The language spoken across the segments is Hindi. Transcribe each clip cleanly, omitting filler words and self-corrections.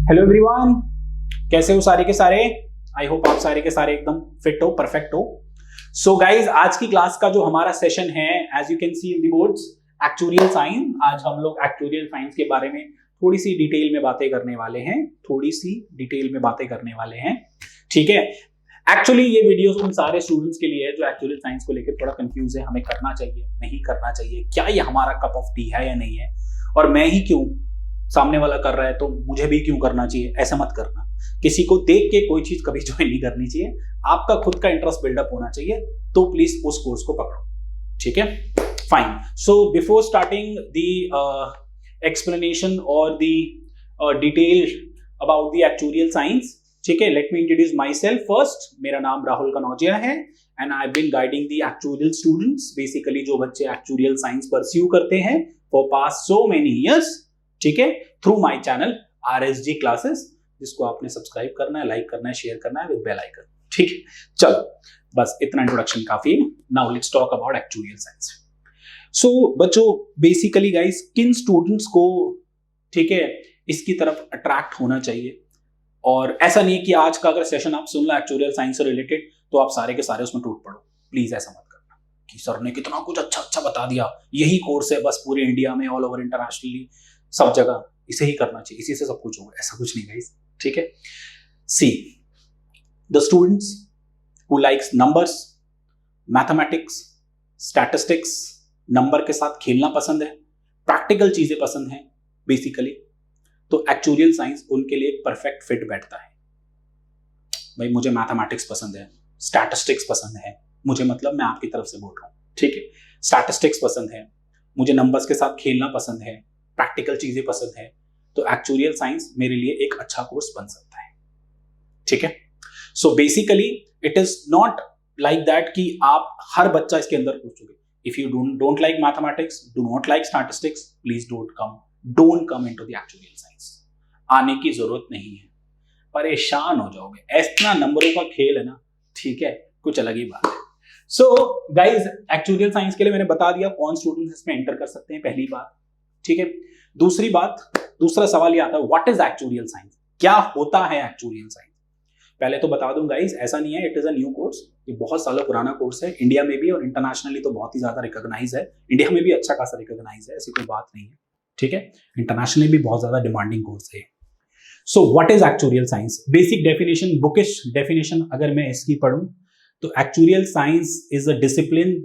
हेलो एवरीवन, कैसे हो सारे के सारे। आई होप आप सारे के सारे एकदम फिट हो, परफेक्ट हो। सो गाइज, आज की क्लास का जो हमारा सेशन है, as you can see in the boards, actuarial science. आज हम लोग एक्चुरियल साइंस के बारे में थोड़ी सी डिटेल में बातें करने वाले हैं, ठीक है। एक्चुअली ये वीडियो उन सारे स्टूडेंट्स के लिए है जो एक्चुअल साइंस को लेकर थोड़ा कंफ्यूज है, हमें करना चाहिए नहीं करना चाहिए, क्या ये हमारा कप ऑफ टी है या नहीं है, और मैं ही क्यों, सामने वाला कर रहा है तो मुझे भी क्यों करना चाहिए। ऐसा मत करना, किसी को देख के कोई चीज कभी ज्वाइन नहीं करनी चाहिए। आपका खुद का इंटरेस्ट बिल्डअप होना चाहिए, तो प्लीज उस कोर्स को पकड़ो, ठीक है। Fine. So before starting the explanation और the detail about the actuarial science, ठीक है, let me introduce myself first. मेरा नाम राहुल कनौजिया है and I been guiding the actuarial students, basically जो बच्चे एक्चुरियल साइंस परस्यू करते हैं for past so many years, ठीक है, through my channel RSG classes, जिसको आपने सब्सक्राइब करना है, लाइक करना है, शेयर करना है विद बेल आइकन, ठीक है। चलो बस इतना इंट्रोडक्शन काफी है। Now let's talk about actuarial science. So बच्चों, बेसिकली गाइस, किन स्टूडेंट्स को, ठीक है, इसकी तरफ अट्रैक्ट होना चाहिए। और ऐसा नहीं है कि आज का अगर सेशन आप सुन लो एक्चुरियल साइंस से रिलेटेड तो आप सारे के सारे उसमें टूट पड़ो, प्लीज ऐसा मत करना कि सर ने कितना कुछ अच्छा बता दिया, यही कोर्स है बस पूरे इंडिया में, ऑल ओवर इंटरनेशनली, सब जगह इसे ही करना चाहिए, इसी से सब कुछ होगा, ऐसा कुछ नहीं गाइस, ठीक है। See the students who likes numbers, mathematics, statistics, number के साथ खेलना पसंद है, प्रैक्टिकल चीजें पसंद हैं बेसिकली, तो एक्चुरियल साइंस उनके लिए एक परफेक्ट फिट बैठता है। भाई मुझे मैथमेटिक्स पसंद है, स्टैटिस्टिक्स पसंद है, मुझे मतलब मैं आपकी तरफ से बोल रहा हूं, ठीक है, स्टैटिस्टिक्स पसंद है, मुझे नंबर्स के साथ खेलना पसंद है, प्रैक्टिकल चीजें पसंद है, तो एक्चुरियल साइंस मेरे लिए एक अच्छा कोर्स बन सकता है, ठीक है। So basically it is not like that कि आप हर बच्चा इसके अंदर पूछोगे। If you don't like mathematics, do not like statistics, please don't come into the actuarial science. आने की जरूरत नहीं है, परेशान हो जाओगे, इतना नंबरों का खेल है ना, ठीक है, कुछ अलग ही बात है। सो गाइज, एक्चुरियल साइंस के लिए मैंने बता दिया कौन स्टूडेंट्स इसमें एंटर कर सकते हैं, पहली बात, ठीक है। दूसरी बात, दूसरा सवाल ये आता है, व्हाट इज एक्चुरियल साइंस, क्या होता है एक्चुरियल साइंस। पहले तो बता दूं गाइस, ऐसा नहीं है it is a new course, ये बहुत सालों पुराना कोर्स है, इंडिया में भी और इंटरनेशनली तो बहुत ही ज्यादा रिकॉग्नाइज है, इंडिया में भी अच्छा खासा रिकॉग्नाइज है, ऐसी कोई बात नहीं है, ठीक है। इंटरनेशनली भी बहुत ज्यादा डिमांडिंग कोर्स है। So what is actuarial science, basic definition, bookish definition अगर मैं इसकी पढ़ूं तो actuarial science is a discipline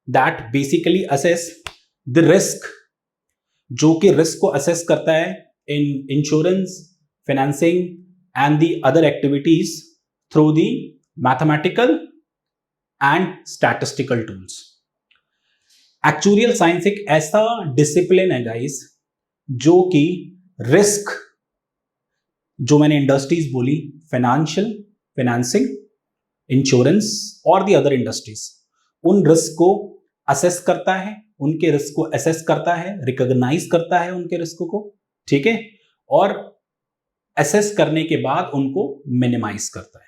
that basically assess the risk, जो कि रिस्क को असेस करता है in insurance, financing and the other activities through the mathematical and statistical tools. Actuarial science एक ऐसा डिसिप्लिन है गाइस, जो कि रिस्क, जो मैंने इंडस्ट्रीज बोली, फाइनेंशियल, फाइनेंसिंग, इंश्योरेंस और द अदर इंडस्ट्रीज, उन रिस्क को असेस करता है, उनके रिस्क को असेस करता है, रिकॉग्नाइज करता है उनके रिस्क को, ठीक है, और असेस करने के बाद उनको मिनिमाइज करता है।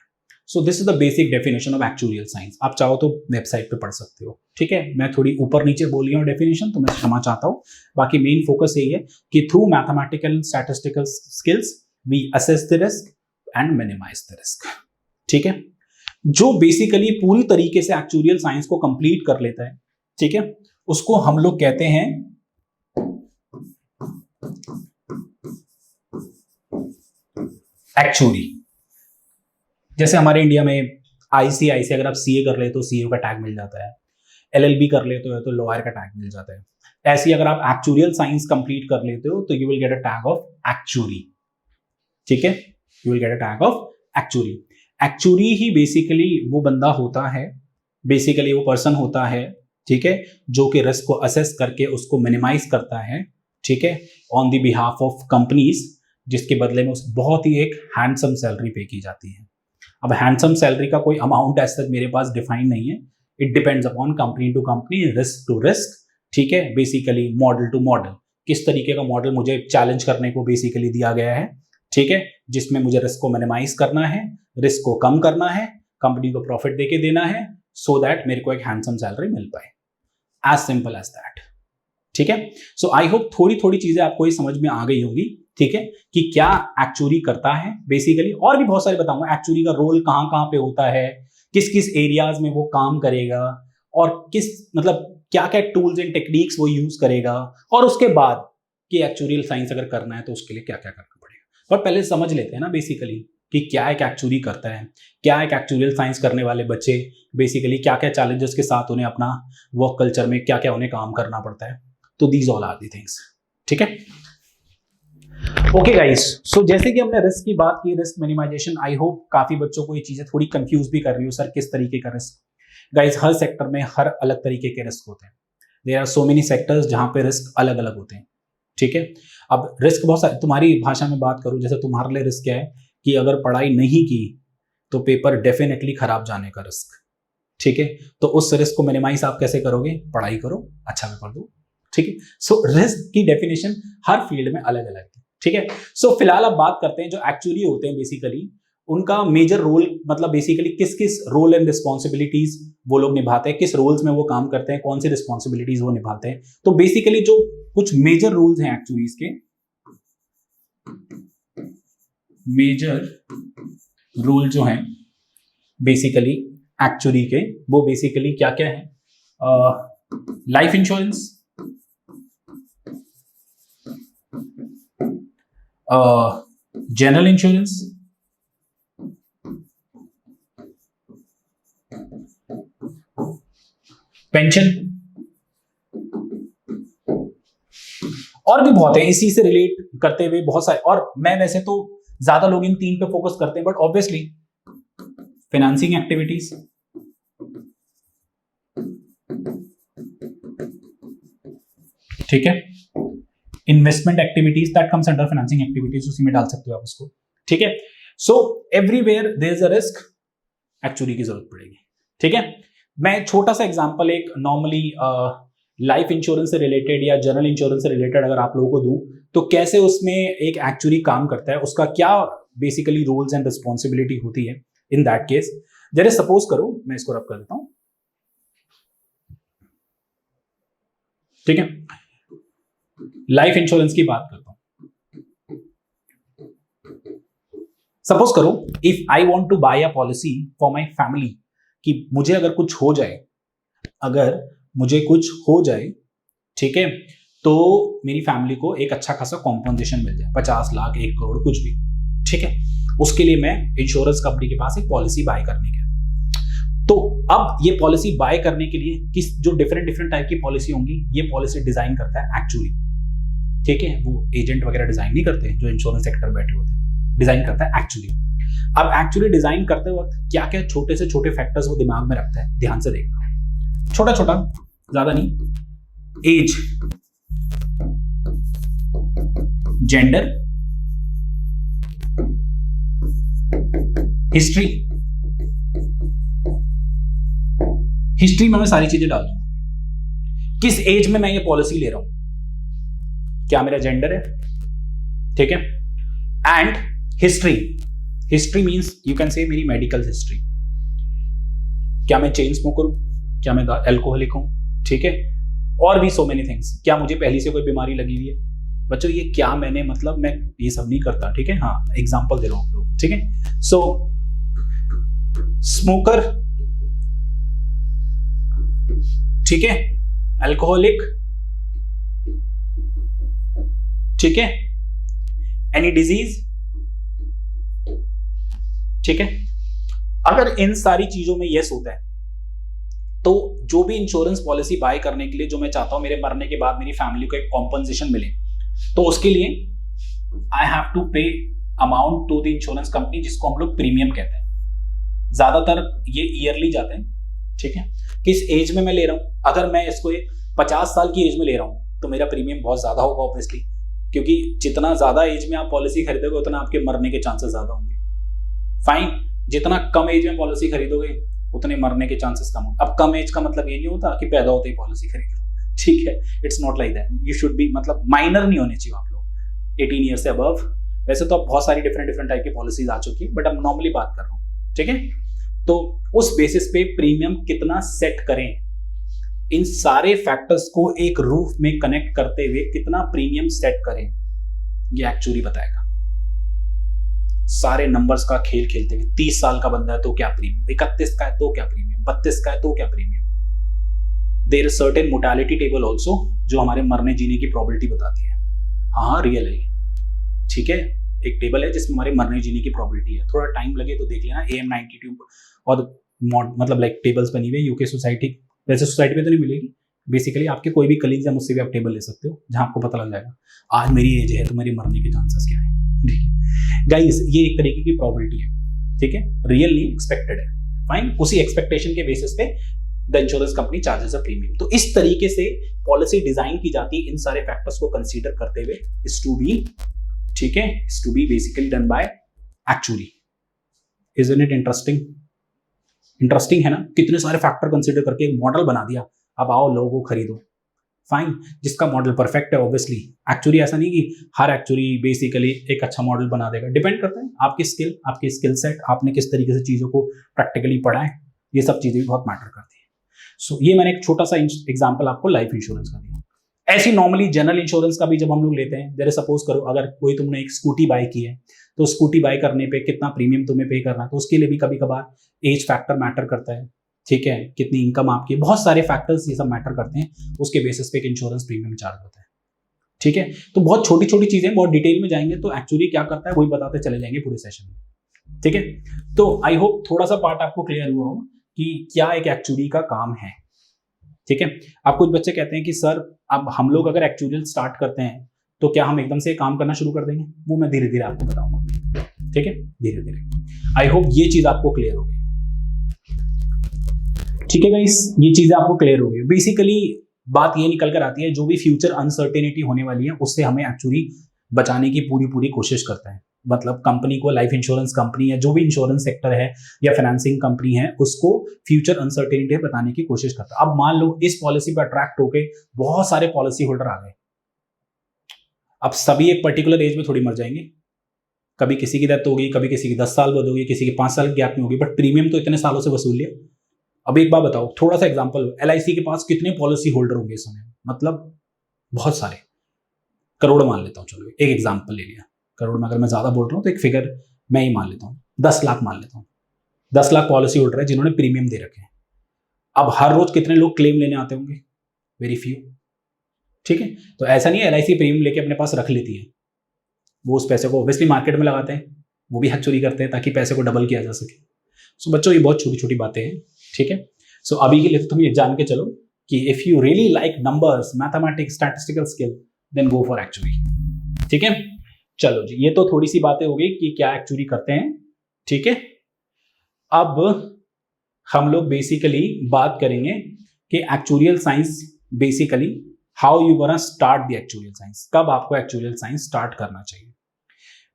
So this is the basic definition of actuarial science. आप चाहो तो वेबसाइट पे पढ़ सकते हो, ठीक है। मैं थोड़ी ऊपर नीचे बोल रहा हूँ डेफिनेशन, तो मैं क्षमा चाहता हूँ। बाकी मेन फोकस यही है कि through mathematical statistical skills we assess the risk and minimise the risk, ठीक है। जो बेसिकली पूरी तरीके से एक्चुरियल साइंस को कंप्लीट कर लेता है, ठीक है, उसको हम लोग कहते हैं एक्चुरी। जैसे हमारे इंडिया में ICIC, अगर आप CA कर लेते हो तो CA का टैग मिल जाता है, LLB कर लेते हो तो लॉयर का टैग मिल जाता है। ऐसे ही अगर आप एक्चुरियल साइंस कंप्लीट कर लेते हो तो you will get a tag of actuary, ठीक है, you will get a tag of actuary. Actuary he basically वो बंदा होता है, बेसिकली वो पर्सन होता है, ठीक है, जो कि रिस्क को असेस करके उसको मिनिमाइज करता है, ठीक है, on the behalf of companies, जिसके बदले में उसे बहुत ही एक हैंडसम सैलरी पे की जाती है। अब हैंडसम सैलरी का कोई अमाउंट ऐसा मेरे पास डिफाइन नहीं है, it depends upon company to company, risk to risk, ठीक है, बेसिकली मॉडल टू मॉडल, किस तरीके का मॉडल मुझे चैलेंज करने को बेसिकली दिया गया है, ठीक है, जिसमें मुझे रिस्क को मिनिमाइज करना है, रिस्क को कम करना है, कंपनी को प्रॉफिट देके देना है, सो दैट मेरे को एक हैंडसम सैलरी मिल पाए, एज सिंपल एज दैट, ठीक है। सो आई होप थोड़ी थोड़ी चीजें आपको ये समझ में आ गई होंगी ठीक है, कि क्या एक्चुअरी करता है बेसिकली, और भी बहुत सारे बताऊंगा एक्चुअरी का रोल कहां कहां पे होता है, किस किस एरियाज में वो काम करेगा, और किस मतलब क्या क्या टूल्स एंड टेक्निक्स वो यूज करेगा, और उसके बाद कि एक्चुरियल साइंस अगर करना है तो उसके लिए क्या क्या करना पड़ेगा। पर पहले समझ लेते हैं ना बेसिकली कि क्या एक एक्चुरी करता है, क्या एक एक्चुरियल साइंस करने वाले बच्चे बेसिकली क्या क्या चैलेंजेस के साथ उन्हें अपना वर्क कल्चर में क्या क्या उन्हें काम करना पड़ता है। तो these all are the things, ठीक है। ओके गाइस, सो जैसे कि हमने रिस्क की बात की, रिस्क मिनिमाइजेशन, आई होप काफी बच्चों को ये चीजें थोड़ी कंफ्यूज भी कर रही हो, सर किस तरीके का रिस्क। गाइस हर सेक्टर में हर अलग तरीके के रिस्क होते हैं, there are so many sectors जहां पे रिस्क अलग अलग होते हैं, ठीक है। अब रिस्क बहुत सारे, तुम्हारी भाषा में बात करूं, जैसे तुम्हारे लिए रिस्क क्या है कि अगर पढ़ाई नहीं की तो पेपर डेफिनेटली खराब जाने का रिस्क, ठीक है। तो उस रिस्क को मिनिमाइज आप कैसे करोगे, पढ़ाई करो, अच्छा पेपर दो, ठीक है। सो रिस्क की डेफिनेशन हर फील्ड में अलग अलग है, ठीक है। सो फिलहाल अब बात करते हैं जो एक्चुअली होते हैं बेसिकली उनका मेजर रोल, मतलब बेसिकली किस किस रोल एंड रिस्पॉन्सिबिलिटीज वो लोग निभाते हैं, किस रोल्स में वो काम करते हैं, कौन सी रिस्पॉन्सिबिलिटीज वो निभाते हैं। तो बेसिकली जो कुछ मेजर रोल्स हैं एक्चुअलीज के, मेजर रोल जो हैं बेसिकली एक्चुअली के, वो बेसिकली क्या क्या है, life insurance, general insurance, pension, और भी बहुत है इसी से रिलेट करते हुए बहुत सारे। और मैं वैसे तो ज्यादा लोग इन तीन पे फोकस करते हैं, बट ऑब्वियसली फाइनेंसिंग एक्टिविटीज, ठीक है, investment activities, that comes under financing activities, उसी में डाल सकते हो आप उसको, ठीक है। So everywhere there is a risk, actually की जरूरत पड़ेगी, ठीक है। मैं छोटा सा एग्जांपल एक नॉर्मली लाइफ इंश्योरेंस से रिलेटेड या जनरल इंश्योरेंस से रिलेटेड अगर आप लोगों को दूं, तो कैसे उसमें एक एक्चुअली काम करता है, उसका क्या बेसिकली रोल्स एंड रिस्पॉन्सिबिलिटी होती है। इन दैट केस जरा सपोज करो, मैं इसको रब कर देता हूं, ठीक है। लाइफ इंश्योरेंस की बात करता हूं, सपोज करो if I want to buy a policy for my family, कि मुझे अगर कुछ हो जाए, अगर मुझे कुछ हो जाए, ठीक है, तो मेरी फैमिली को एक अच्छा खासा कॉम्पनसेशन मिल जाए, 50 लाख 1 करोड़ कुछ भी, ठीक है। उसके लिए मैं इंश्योरेंस कंपनी के पास एक पॉलिसी बाय करने गया। तो अब ये पॉलिसी बाय करने के लिए किस जो डिफरेंट टाइप की पॉलिसी होंगी, ये पॉलिसी डिजाइन करता है एक्चुअली, ठीक है। वो एजेंट वगैरह डिजाइन नहीं करते जो इंश्योरेंस सेक्टर बैठे होते हैं, डिजाइन करता है एक्चुअली। अब एक्चुअली डिजाइन करते वक्त क्या क्या छोटे से छोटे फैक्टर्स वो दिमाग में रखता है, ध्यान से देखना, छोटा छोटा, ज्यादा नहीं। एज, जेंडर, हिस्ट्री, हिस्ट्री में मैं सारी चीजें डाल दूंगा, किस एज में मैं ये पॉलिसी ले रहा हूं, क्या मेरा जेंडर है, ठीक है। And history, history means you can say मेरी मेडिकल हिस्ट्री, क्या मैं चेन स्मोकर हूं, क्या मैं अल्कोहलिक हूं, ठीक है। और भी सो मेनी थिंग्स, क्या मुझे पहले से कोई बीमारी लगी हुई है। बच्चों ये क्या मैंने, मतलब मैं ये सब नहीं करता, ठीक है। हाँ एग्जांपल दे रहा हूं आप लोग, ठीक है। सो स्मोकर, ठीक है, अल्कोहलिक, ठीक है, एनी डिजीज, ठीक है। अगर इन सारी चीजों में यस होता है तो जो भी इंश्योरेंस पॉलिसी बाय करने के लिए जो मैं चाहता हूं मेरे मरने के बाद मेरी फैमिली को एक कॉम्पनसेशन मिले, तो उसके लिए I have to pay amount to the insurance company, जिसको हम लोग प्रीमियम कहते हैं। ज्यादातर ये ईयरली जाते हैं, ठीक है। किस एज में मैं ले रहा हूं, अगर मैं इसको 50 साल की एज में ले रहा हूं तो मेरा प्रीमियम बहुत ज्यादा होगा ऑब्वियसली, क्योंकि जितना ज्यादा एज में आप पॉलिसी खरीदोगे उतना आपके मरने के चांसेस ज्यादा होंगे। फाइन, जितना कम एज में पॉलिसी खरीदोगे उतने मरने के चांसेस कम होंगे। अब कम एज का मतलब ये नहीं होता कि पैदा होते ही पॉलिसी खरीद लो, ठीक है। It's not like that, you should be, मतलब माइनर नहीं होने चाहिए आप लोग 18 ईयर से अबव। वैसे तो अब बहुत सारी डिफरेंट टाइप की पॉलिसीज आ चुकी है, बट अब नॉर्मली बात कर रहा हूँ, ठीक है। तो उस बेसिस पे प्रीमियम कितना सेट करें, इन सारे फैक्टर्स को एक रूफ में कनेक्ट करते हुए कितना प्रीमियम सेट करें, ये एक्चुअली बताएगा। सारे नंबर्स का खेल खेलते हुए 30 साल का बंदा है तो क्या प्रीमियम, 31 का है तो क्या प्रीमियम, 32 का है तो क्या premium. There is certain mortality table also जो हमारे मरने जीने की प्रोबेबिलिटी बताती है। हाँ रियल है, ठीक है, एक टेबल है जिसमें हमारे मरने जीने की प्रोबेबिलिटी है। थोड़ा टाइम लगे तो देख लेना, AM92 और मतलब लाइक टेबल्स बनी हुई है यूके सोसाइटी। वैसे सोसाइटी में तो नहीं मिलेगी, बेसिकली आपके कोई भी कलीग या मुझसे भी आप टेबल ले सकते हो जहां आपको पता लग जाएगा आज मेरी एज है तो मेरे मरने के चांसेस क्या है। ठीक है गाइस, ये एक तरीके की प्रोबेबिलिटी है, ठीक है, रियल नहीं एक्सपेक्टेड है, फाइन। उसी एक्सपेक्टेशन के बेसिस पे the insurance company charges a premium. तो इस तरीके से पॉलिसी डिजाइन की जाती है इन सारे फैक्टर्स को कंसीडर करते हुए। इज टू बी, ठीक है, is to be basically done by actually. Isn't it interesting? Interesting है ना, कितने सारे फैक्टर कंसीडर करके एक मॉडल बना दिया। अब आओ लोगों को खरीदो, फाइन। जिसका मॉडल परफेक्ट है ऑब्वियसली, एक्चुअली ऐसा नहीं कि हर एक्चुअली बेसिकली एक अच्छा मॉडल बना देगा। डिपेंड करता है आपकी स्किल, आपकी स्किल सेट, आपने किस तरीके से चीजों को प्रैक्टिकली पढ़ा है, ये सब चीजें भी बहुत मैटर करती है। सो ये मैंने एक छोटा सा एग्जांपल आपको लाइफ इंश्योरेंस का दिया। ऐसी नॉर्मली जनरल इंश्योरेंस का भी जब हम लोग लेते हैं, जैसे सपोज करो अगर कोई तुमने एक स्कूटी बाय की है तो स्कूटी बाय करने पे कितना प्रीमियम तुम्हें पे करना है, तो उसके लिए भी कभी कभार एज फैक्टर मैटर करता है, ठीक है, कितनी इनकम आपकी, बहुत सारे फैक्टर्स ये सब मैटर करते हैं। उसके बेसिस पे एक इंश्योरेंस प्रीमियम चार्ज होता है, ठीक है। तो बहुत छोटी छोटी चीजें, बहुत डिटेल में जाएंगे तो एक्चुअली क्या करता है वही बताते चले जाएंगे पूरे सेशन में, ठीक है। तो आई होप थोड़ा सा पार्ट आपको क्लियर हुआ हो कि क्या एक एक्चुअली का काम है, ठीक है। अब कुछ बच्चे कहते हैं कि सर अब हम लोग अगर एक्चुअल स्टार्ट करते हैं तो क्या हम एकदम से काम करना शुरू कर देंगे? वो मैं धीरे धीरे आपको बताऊंगा, ठीक है, धीरे धीरे। आई होप ये चीज आपको क्लियर हो गई, ठीक है गाइस, ये चीजें आपको क्लियर हो गई। बेसिकली बात ये निकल कर आती है, जो भी फ्यूचर अनसर्टेनिटी होने वाली है उससे हमें एक्चुअली बचाने की पूरी कोशिश करता है। मतलब कंपनी को, लाइफ इंश्योरेंस कंपनी या जो भी इंश्योरेंस सेक्टर है या फाइनेंसिंग कंपनी है, उसको फ्यूचर अनसर्टेनिटी बताने की कोशिश करता है। अब मान लो इस पॉलिसी पर अट्रैक्ट होकर बहुत सारे पॉलिसी होल्डर आ गए। अब सभी एक पर्टिकुलर एज में थोड़ी मर जाएंगे, कभी किसी की डेथ होगी, कभी किसी की 10 साल बाद होगी, किसी की 5 साल गैप में होगी, बट प्रीमियम तो इतने सालों से वसूल लिया। अब एक बात बताओ, थोड़ा सा एग्जांपल, LIC के पास कितने पॉलिसी होल्डर होंगे इस समय? मतलब बहुत सारे, करोड़ मान लेता हूं, चलो एक एग्जांपल ले लिया, करोड़ में अगर मैं ज्यादा बोल रहा हूं तो एक फिगर मैं ही मान लेता हूं, 10 लाख मान लेता हूं। 10 लाख पॉलिसी होल्डर है जिन्होंने प्रीमियम दे रखे हैं। अब हर रोज कितने लोग क्लेम लेने आते होंगे? वेरी फ्यू, ठीक है। तो ऐसा नहीं है LIC प्रीमियम लेके अपने पास रख लेती है, वो उस पैसे को ऑब्वियसली मार्केट में लगाते हैं, वो भी हक चोरी करते हैं ताकि पैसे को डबल किया जा सके। सो बच्चों ये बहुत छोटी छोटी बातें हैं, ठीक है। सो अभी के लिए तुम ये जान के चलो कि if you really like numbers, mathematics, statistical skill, then go for actually, ठीक है। चलो जी, ये तो थोड़ी सी बातें हो गई कि क्या एक्चुअली करते हैं, ठीक है। अब हम लोग बेसिकली बात करेंगे कि actual science, basically how you gonna start the actual science, कब आपको एक्चुअल साइंस स्टार्ट करना चाहिए।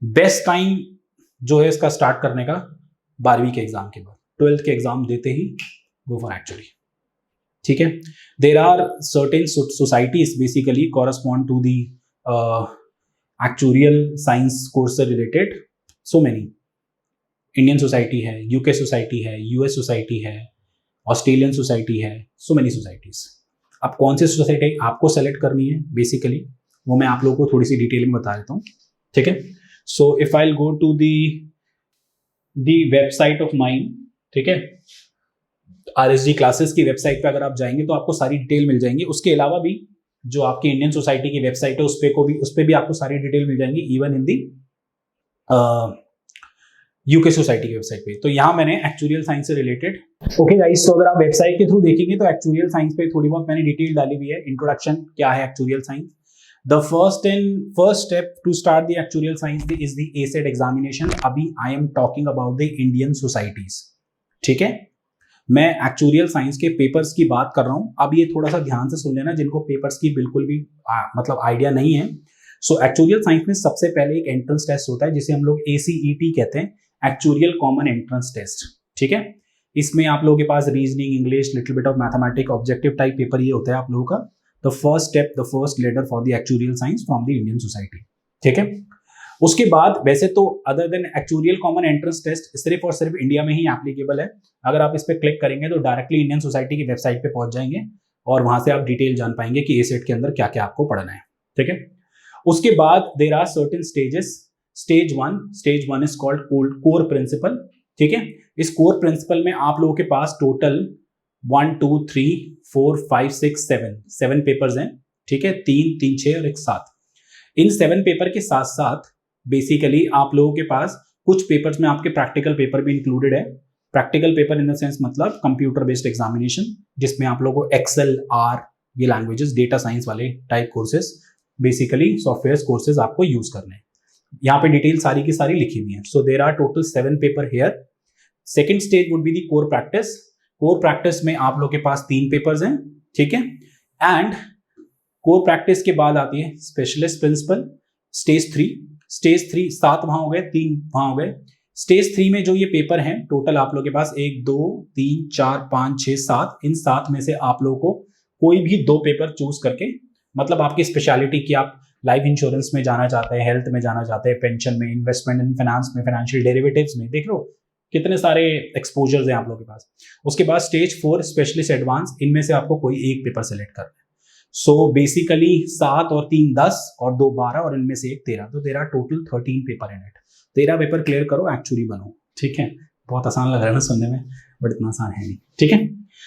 बेस्ट टाइम जो है इसका स्टार्ट करने का 12वीं के एग्जाम के बाद, 12th के एग्जाम देते ही गो फॉर एक्चुअली, ठीक है। There are certain societies basically correspond to the actual science course से related, so many. Indian society है, यूके सोसाइटी है, US सोसाइटी है, ऑस्ट्रेलियन सोसाइटी है, सो मेनी सोसाइटीज। अब कौन सी सोसाइटी आपको सेलेक्ट करनी है बेसिकली वो मैं आप लोगों को थोड़ी सी डिटेल में बता देता हूँ, ठीक है। So if I go to the website of mine, ठीक है, RSG क्लासेस की वेबसाइट पे अगर आप जाएंगे तो आपको सारी डिटेल मिल जाएंगी। उसके अलावा भी जो आपकी इंडियन सोसाइटी की वेबसाइट है उस पे भी आपको सारी डिटेल मिल जाएंगी, even in the UK society की वेबसाइट पे। तो यहाँ मैंने एक्चुअल साइंस से रिलेटेड, ओके गाइस, तो अगर आप वेबसाइट के थ्रू देखेंगे तो एक्चुअल साइंस पे थोड़ी बहुत मैंने डिटेल डाली हुई है। इंट्रोडक्शन क्या है actual science, the first step to start the actual science is the ACET examination. अभी I am talking about the Indian societies, ठीक है। मैं एक्चुअल साइंस के पेपर्स की बात कर रहा हूं। अब ये थोड़ा सा ध्यान से सुन लेना जिनको पेपर्स की बिल्कुल भी मतलब आइडिया नहीं है। सो एक्चुअल साइंस में सबसे पहले एक एंट्रेंस टेस्ट होता है जिसे हम लोग ACET कहते हैं, एक्चुअल कॉमन एंट्रेंस टेस्ट, ठीक है। इसमें आप लोगों के पास reasoning, English, little bit of mathematics, objective type paper ये होता है आप लोगों का। The first step, the first letter for the actual science from the Indian society, ठीक है। उसके बाद वैसे तो other than actual common entrance test सिर्फ और सिर्फ इंडिया में ही एप्लीकेबल है। अगर आप इस पर क्लिक करेंगे तो डायरेक्टली इंडियन सोसाइटी की वेबसाइट पे पहुंच जाएंगे और वहां से आप डिटेल जान पाएंगे कि ACET के अंदर क्या क्या आपको पढ़ना है, ठीक है। उसके बाद there are certain stages. Stage one is called core principle. ठीक है, इस कोर प्रिंसिपल में आप लोगों के पास टोटल 1 2 3 4 5 6 7 पेपर्स हैं. ठीक है, 3 3 6 और 1 7. इन 7 पेपर के साथ साथ बेसिकली आप लोगों के पास कुछ पेपर्स में आपके प्रैक्टिकल पेपर भी इंक्लूडेड है. Practical paper in the sense मतलब कंप्यूटर बेस्ड एग्जामिनेशन, जिसमें आप लोगों को एक्सेल, आर, ये लैंग्वेजेस, डेटा साइंस वाले type courses, basically software courses आपको यूज करने हैं. यहाँ पे डिटेल सारी की सारी लिखी हुई है. So there are total 7 paper here. Second stage would be the core practice. Core practice में आप लोग के पास 3 पेपर्स हैं. ठीक है, एंड कोर प्रैक्टिस के बाद आती है स्पेशलिस्ट प्रिंसिपल. स्टेज 3 7 वहां हो गए, 3 वहां हो गए. स्टेज 3 में जो ये पेपर हैं टोटल आप लोग के पास 1 2 3 4 5 6 7. इन 7 में से आप लोगों को कोई भी 2 पेपर चूज करके, मतलब आपकी स्पेशलिटी की आप लाइफ इंश्योरेंस में जाना चाहते हैं, हेल्थ में जाना चाहते हैं, पेंशन में, इन्वेस्टमेंट इन फाइनेंस में, फाइनेंशियल डेरिवेटिव्स में, देख लो कितने सारे एक्सपोजर्स हैं आप लोगों के पास. उसके बाद स्टेज 4 स्पेशलिस्ट एडवांस. इनमें से आपको कोई एक पेपर सेलेक्ट करना है. सो बेसिकली 7 और 3 10 और 2 12 और इनमें से एक 13. तो तेरा total 13 paper in it. 13 paper clear करो, एक्चुअली बनो. ठीक है, बहुत आसान लग रहा है ना सुनने में, बट इतना आसान है नहीं. ठीक है,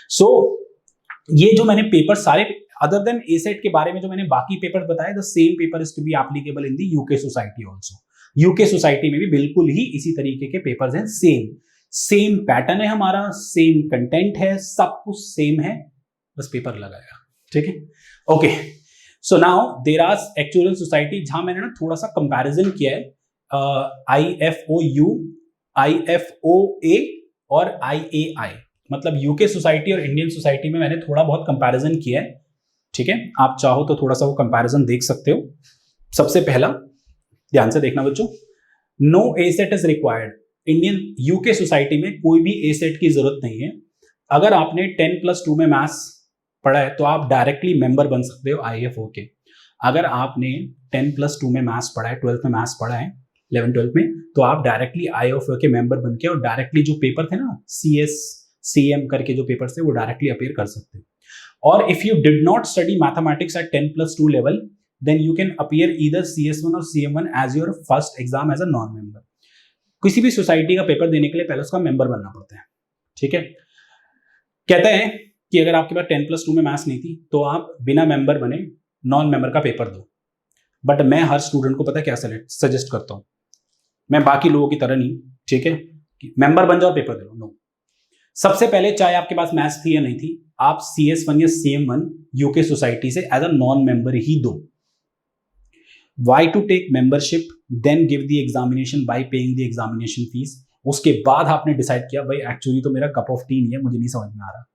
सो ये जो मैंने पेपर सारे अदर देन एसेट के बारे में जो मैंने बाकी पेपर बताए, the same paper is to be applicable in the UK society also. UK society में भी बिल्कुल ही इसी तरीके के पेपर्स हैं. सेम पैटर्न है हमारा, सेम कंटेंट है, सब कुछ सेम है, बस पेपर लगाया. ठीक है, okay. So now there are actual society जहां मैंने ना थोड़ा सा कंपैरिजन किया है. IFOU, IFOA और IAI, मतलब यूके सोसाइटी और इंडियन सोसाइटी में मैंने थोड़ा बहुत कंपैरिजन किया है. ठीक है, आप चाहो तो थोड़ा सा वो कंपैरिजन देख सकते हो. सबसे पहला ध्यान से देखना बच्चों, no asset is required. Indian UK society में कोई भी एसेट की जरूरत नहीं है. अगर आपने 10+2 में मैथ्स पढ़ा है तो आप डायरेक्टली मेंबर बन सकते हो IFO के. अगर आपने 10+2 में मैथ्स पढ़ा है, 12th में मैथ्स पढ़ा है, 11-12 में, तो आप डायरेक्टली IFO के मेंबर बन के और डायरेक्टली जो पेपर थे ना CS CM करके जो पेपर थे वो डायरेक्टली अपीयर कर सकते हो. और if you did not study mathematics at 10+2 level, then you can appear either CS1 और CM1 as your first exam as a non member. किसी भी सोसाइटी का पेपर देने के लिए पहले उसका मेंबर बनना पड़ता है. ठीक है, कहते हैं कि अगर आपके पास 10+2 में मैथ्स नहीं थी तो आप बिना मेंबर बने नॉन मेंबर का पेपर दो. बट मैं हर स्टूडेंट को पता है क्या सजेस्ट करता हूं, मैं बाकी लोगों की तरह नहीं. ठीक है, मेंबर बन जाओ, पेपर दे लो. नो, सबसे पहले चाहे आपके पास मैथ्स थी या नहीं थी, आप CS1 या CM1 यूके सोसाइटी से एज अ नॉन मेंबर ही दो. Why to take membership then give the examination by paying the examination fees. उसके बाद आपने डिसाइड किया भाई एक्चुअली तो मेरा कप ऑफ टी नहीं है, मुझे नहीं समझ में आ रहा.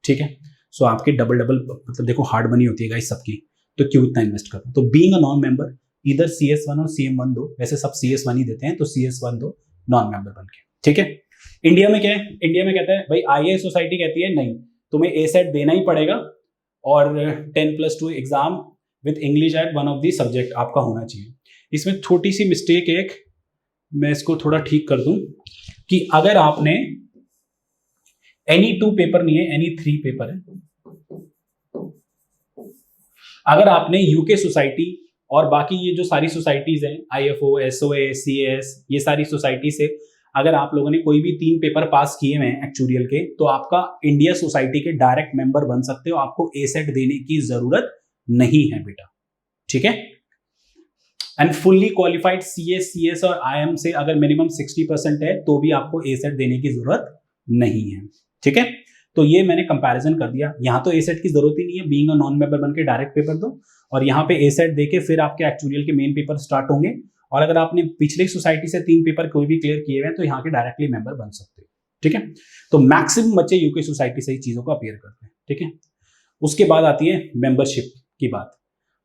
ठीक है, सो आपकी डबल मतलब देखो हार्ड मनी होती है गाइस सबकी, तो क्यों इतना इन्वेस्ट करना. तो बीइंग अ नॉन मेंबर इधर CS1 और CM1 दो. वैसे सब CS1 ही देते हैं, तो CS1 दो नॉन मेंबर बन के. ठीक है, इंडिया में क्या है, इंडिया में कहते हैं भाई IAI सोसाइटी कहती है नहीं, तुम्हें एसेट देना ही पड़ेगा और 10+2 exam with English at one of the subject आपका होना चाहिए. इसमें छोटी सी मिस्टेक एक, मैं इसको थोड़ा ठीक कर दूं, कि अगर आपने एनी 2 पेपर नहीं है, एनी 3 पेपर है. अगर आपने यूके सोसाइटी और बाकी ये जो सारी सोसाइटीज हैं IFO, SOA, CAS, ये सारी सोसाइटी से अगर आप लोगों ने कोई भी 3 पेपर पास किए हैं एक्चुरियल के, तो आपका इंडिया सोसाइटी के डायरेक्ट मेंबर बन सकते हो. आपको एसेट देने की जरूरत नहीं है बेटा. ठीक है, and fully qualified CS, CS और IM से अगर मिनिमम 60% है तो भी आपको एसेट देने की जरूरत नहीं है. ठीक है, तो ये मैंने कंपैरिजन कर दिया. यहाँ तो एसेट की जरूरत ही नहीं है, बीइंग अ नॉन मेंबर बन के डायरेक्ट पेपर दो, और यहाँ पे एसेट देके फिर आपके एक्चुरियल के मेन पेपर स्टार्ट होंगे. और अगर आपने पिछले सोसाइटी से 3 पेपर कोई भी क्लियर किए हुए हैं तो यहाँ के डायरेक्टली मेंबर बन सकते हो. ठीक है, तो मैक्सिमम बच्चे यूके सोसाइटी से ही चीजों को अपीयर करते हैं. ठीक है, उसके बाद आती है मेंबरशिप की बात.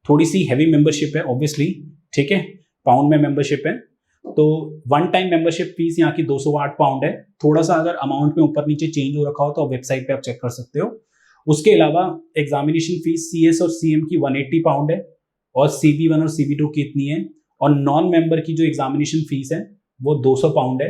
थोड़ी सी हैवी मेंबरशिप है ऑब्वियसली. ठीक है, पाउंड में मेंबरशिप है, तो वन टाइम मेंबरशिप फीस यहाँ की 208 पाउंड है. थोड़ा सा अगर अमाउंट में ऊपर नीचे चेंज हो रखा हो तो वेबसाइट पे आप चेक कर सकते हो. उसके अलावा एग्जामिनेशन फीस CS और CM की 180 पाउंड है, और CB1 और CB2 की इतनी है, और नॉन मेंबर की जो एग्जामिनेशन फीस है वो 200 पाउंड है.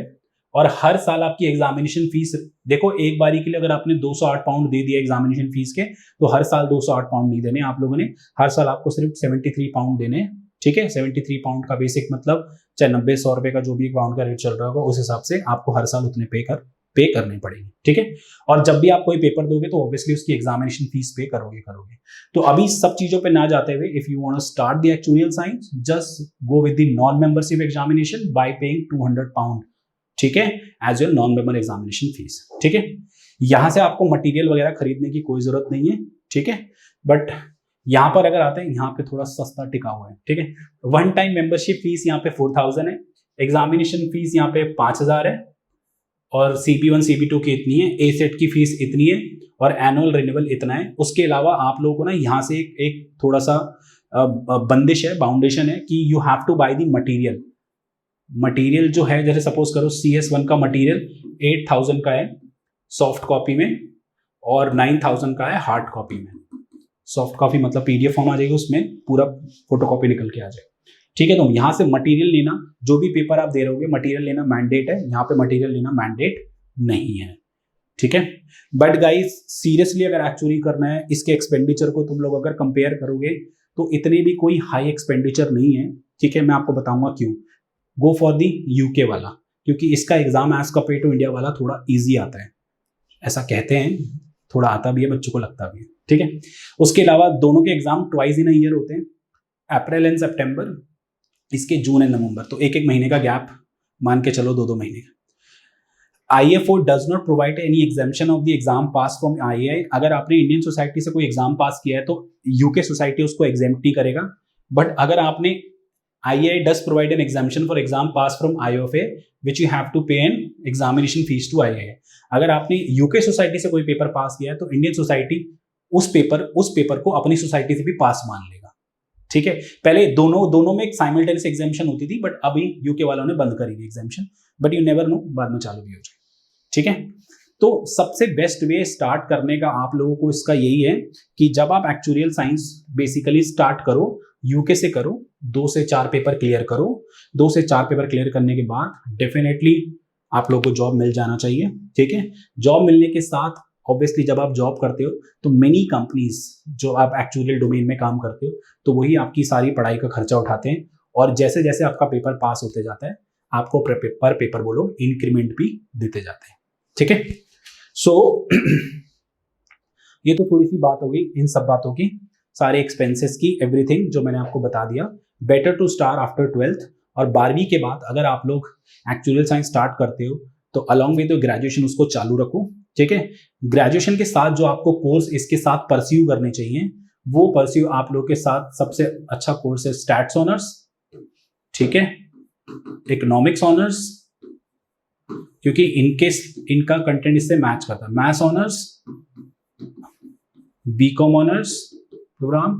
और हर साल आपकी एग्जामिनेशन फीस, देखो एक बारी के लिए अगर आपने 208 पाउंड दे दिया एग्जामिनेशन फीस के, तो हर साल 208 पाउंड नहीं देने आप लोगों ने, हर साल आपको सिर्फ 73 पाउंड देने. ठीक है। 73 पाउंड का बेसिक मतलब चाहे 90-100 रुपए का जो भी पाउंड का रेट चल रहा होगा उस हिसाब से आपको हर साल उतने पे करने पड़ेंगे, ठीक है। और जब भी आप कोई पेपर दोगे तो ऑब्वियसली उसकी एग्जामिनेशन फीस पे करोगे। तो अभी सब चीजों पे ना जाते हुए, if you want to start the actual science, just go with the non membership examination by paying 200 pound, ठीक है, as your non member examination fees, ठीक है। यहां से आपको मटेरियल वगैरह खरीदने की कोई जरूरत नहीं है, ठीक है। बट यहां पर अगर आते हैं, यहाँ पे थोड़ा सस्ता टिका हुआ है, ठीक है। वन टाइम मेंबरशिप फीस यहाँ पे 4000 है, एग्जामिनेशन फीस यहाँ पे 5000 है, और CP1 CP2 की इतनी है, ए सेट की फीस इतनी है, और एनुअल रिन्यूअल इतना है। उसके अलावा आप लोगों को ना यहाँ से एक थोड़ा सा बंदिश है, बाउंडेशन है कि you have to buy the material जो है, जैसे सपोज करो CS1 का मटेरियल 8000 का है सॉफ्ट कॉपी में, और 9000 का है हार्ड कॉपी में। सॉफ्ट कॉपी मतलब PDF फॉर्म आ जाएगी, उसमें पूरा फोटोकॉपी निकल के आ जाएगा, ठीक है। तो यहाँ से मटेरियल लेना, जो भी पेपर आप दे रहे होगे मटेरियल लेना मैंडेट है, यहाँ पे मटेरियल लेना मैंडेट नहीं है, ठीक है। बट गाइस सीरियसली अगर एक्चुअली करना है, इसके एक्सपेंडिचर को तुम लोग अगर कंपेयर करोगे तो इतने भी कोई हाई एक्सपेंडिचर नहीं है, ठीक है। मैं आपको बताऊंगा क्यों। गो फॉर दी UK वाला, क्योंकि इसका exam as compare to India वाला थोड़ा ईजी आता है, ऐसा कहते हैं, थोड़ा आता भी है, बच्चों को लगता भी है, ठीक है। उसके अलावा दोनों के exam twice in a year होते हैं, अप्रैल एंड सितंबर, इसके जून एंड नवंबर, तो एक महीने का गैप मान के चलो, 2 महीने का। IFO does not provide any examination of the exam pass from IAI। अगर आपने इंडियन सोसाइटी से कोई एग्जाम पास किया है तो UK सोसाइटी उसको एग्जेम्प्ट नहीं करेगा। बट अगर आपने IAI does provide an examination for exam pass from IOFA which you have to pay an examination fee to IAI। अगर आपने UK सोसाइटी से कोई पेपर पास किया है तो इंडियन सोसाइटी उस पेपर को अपनी सोसाइटी से भी पास मान लेगा, ठीक है। पहले दोनों में एक साइमल्टेनियस एग्जामिशन होती थी, बट अभी UK वालों ने बंद करी हुई examination, but you never know, बाद में चालू भी हो जाए, ठीक है। तो सबसे बेस्ट वे स्टार्ट करने का आप लोगों को इसका यही है कि जब आप एक्चुअल साइंस बेसिकली स्टार्ट करो, UK से करो, 2 से 4 पेपर क्लियर करो। 2 से 4 पेपर क्लियर करने के बाद डेफिनेटली आप लोगों को जॉब मिल जाना चाहिए, ठीक है। जॉब मिलने के साथ ऑब्वियसली जब आप जॉब करते हो तो मेनी कंपनीज जो आप एक्चुअल डोमेन में काम करते हो तो वही आपकी सारी पढ़ाई का खर्चा उठाते हैं, और जैसे जैसे आपका पेपर पास होते जाता है आपको पर पेपर वो लोग इंक्रीमेंट भी देते जाते हैं, ठीक है। सो ये तो थोड़ी सी बात हो गई इन सब बातों की, सारे एक्सपेंसेस की, एवरीथिंग जो मैंने आपको बता दिया। Better to start after 12th, और 12वीं के बाद अगर आप लोग एक्चुअल साइंस स्टार्ट करते हो तो अलॉन्ग विद ग्रेजुएशन उसको चालू रखो, ठीक है। ग्रेजुएशन के साथ जो आपको कोर्स इसके साथ परस्यू करने चाहिए, वो परस्यू आप लोग के साथ सबसे अच्छा कोर्स है स्टैट्स ऑनर्स, ठीक है, इकोनॉमिक्स ऑनर्स, क्योंकि इनका कंटेंट इससे मैच करता है, maths honours, BCom honours programme,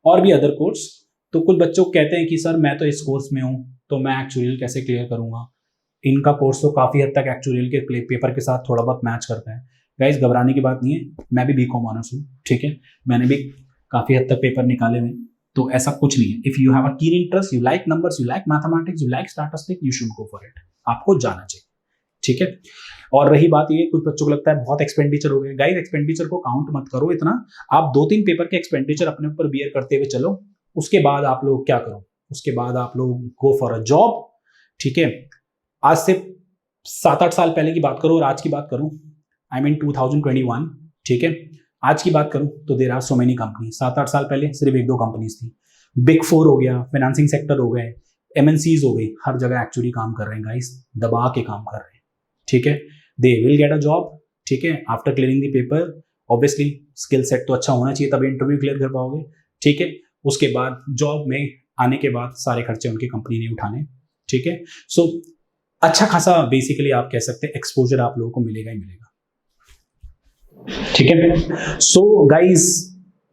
और भी अदर कोर्स। तो कुछ बच्चों कहते हैं कि सर मैं तो इस कोर्स में हूं तो मैं एक्चुअल कैसे क्लियर करूंगा। इनका कोर्स तो काफी हद तक एक्चुअल के पेपर के साथ थोड़ा बहुत मैच करता है। गाइस घबराने की बात नहीं है, मैं भी बीकॉम ऑनर्स हूँ, ठीक है, मैंने भी काफी हद तक पेपर निकाले हुए, तो ऐसा कुछ नहीं है। If you have a keen interest, you like numbers, you like mathematics, you like statistics, you should go for it, आपको जाना चाहिए, ठीक है। और रही बात ये, कुछ बच्चों को लगता है बहुत एक्सपेंडिचर हो गया। गाइस एक्सपेंडिचर को काउंट मत करो इतना, आप 2-3 पेपर के एक्सपेंडिचर अपने ऊपर बियर करते हुए चलो। उसके बाद आप लोग क्या करो, उसके बाद आप लोग गो फॉर अ जॉब, ठीक है। आज से 7-8 साल पहले की बात करो और आज की बात करूं, आई मीन 2021, ठीक है, आज की बात करूं तो there are so many company. 7-8 साल पहले सिर्फ 1-2 कंपनीज थी, बिग 4 हो गया, फाइनेंसिंग सेक्टर हो गए, MNCs हो गई, हर जगह एक्चुअली काम कर रहे हैं गाइस, दबा के काम कर रहे हैं, ठीक है। They will get a job, ठीक है, after clearing the paper. Obviously skill set तो अच्छा होना चाहिए तभी इंटरव्यू क्लियर कर पाओगे, ठीक है। उसके बाद जॉब में आने के बाद सारे खर्चे उनकी कंपनी ने उठाने, ठीक है। सो अच्छा खासा बेसिकली आप कह सकते हैं एक्सपोजर आप लोगों को मिलेगा ही मिलेगा, ठीक है। सो गाइस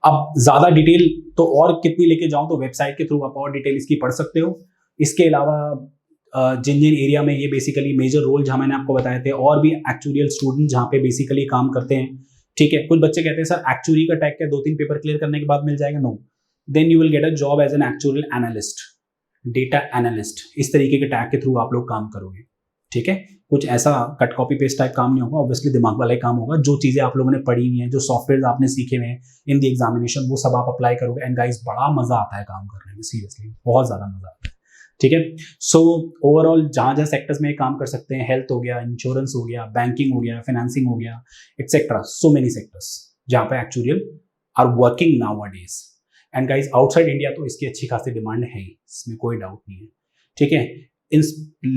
अब ज्यादा डिटेल तो और कितनी लेके जाऊं तो वेबसाइट के थ्रू आप और डिटेल इसकी पढ़ सकते हो। इसके अलावा जिन जिन एरिया में ये बेसिकली मेजर रोल जहां मैंने आपको बताए थे, और भी एक्चुअल स्टूडेंट जहां पे बेसिकली काम करते हैं, ठीक है। कुछ बच्चे कहते हैं सर एक्चुअली का टैग क्या 2-3 पेपर क्लियर करने के बाद मिल जाएगा? No, then you will get a job as an actual analyst, data analyst, इस तरीके के टैग के थ्रू आप लोग काम करोगे, ठीक है। कुछ ऐसा कट कॉपी पेस्ट टाइप काम नहीं होगा, ऑब्वियसली दिमाग वाला ही काम होगा। जो चीज़ें आप लोगों ने पढ़ी हुई हैं, जो सॉफ्टवेयर आपने सीखे हुए हैं इन द एग्जामिनेशन, वो सब आप अप्लाई करोगे एंड गाइस बड़ा मजा आता है काम करने में, सीरियसली बहुत ज़्यादा मजा आता है। ठीक है, सो ओवरऑल जहाँ जहाँ सेक्टर्स में काम कर सकते हैं, हेल्थ हो गया, इंश्योरेंस हो गया, बैंकिंग हो गया, फाइनेंसिंग हो गया, एक्सेट्रा, सो मेनी सेक्टर्स जहाँ पे actual are working nowadays. And guys outside India तो इसकी अच्छी खासी डिमांड है ही, इसमें कोई डाउट नहीं है। ठीक है, इन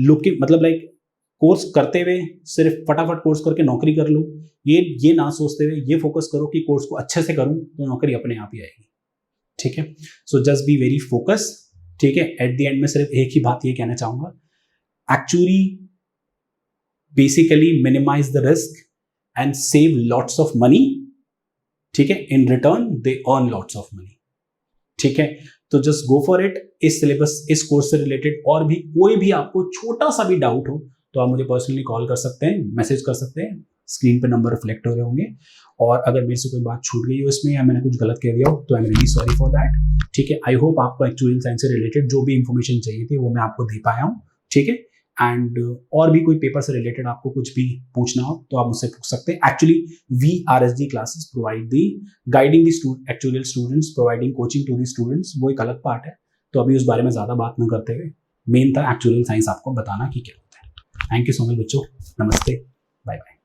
लुकिंग मतलब लाइक कोर्स करते हुए सिर्फ फटाफट कोर्स करके नौकरी कर लो, ये ना सोचते हुए ये फोकस करो कि कोर्स को अच्छे से करूं तो नौकरी अपने आप ही आएगी। ठीक है, so just be very focus. ठीक है, एट द एंड में सिर्फ एक ही बात ये कहना चाहूंगा, actually basically minimise the risk and save lots of money. ठीक है, in return they earn lots of money. ठीक है, तो जस्ट गो फॉर इट। इस सिलेबस, इस कोर्स से रिलेटेड और भी कोई भी आपको छोटा सा भी डाउट हो तो आप मुझे पर्सनली कॉल कर सकते हैं, मैसेज कर सकते हैं, स्क्रीन पे नंबर रिफ्लेक्ट हो रहे होंगे। और अगर मेरे से कोई बात छूट गई हो इसमें या मैंने कुछ गलत कह दिया हो तो I am really sorry for that. ठीक है, आई होप आपको एक्चुअल साइंस से रिलेटेड जो भी इंफॉर्मेशन चाहिए थी वो मैं आपको दे पाया हूँ। ठीक है, एंड और भी कोई पेपर से रिलेटेड आपको कुछ भी पूछना हो तो आप मुझसे पूछ सकते हैं। Actually VRSG classes provide the guiding the actual students, providing coaching to the students, वो एक अलग पार्ट है। तो अभी उस बारे में ज़्यादा बात न करते हुए मेन था एक्चुअल साइंस आपको बताना कि क्या होता है। थैंक यू सो मच बच्चों, नमस्ते, बाय बाय।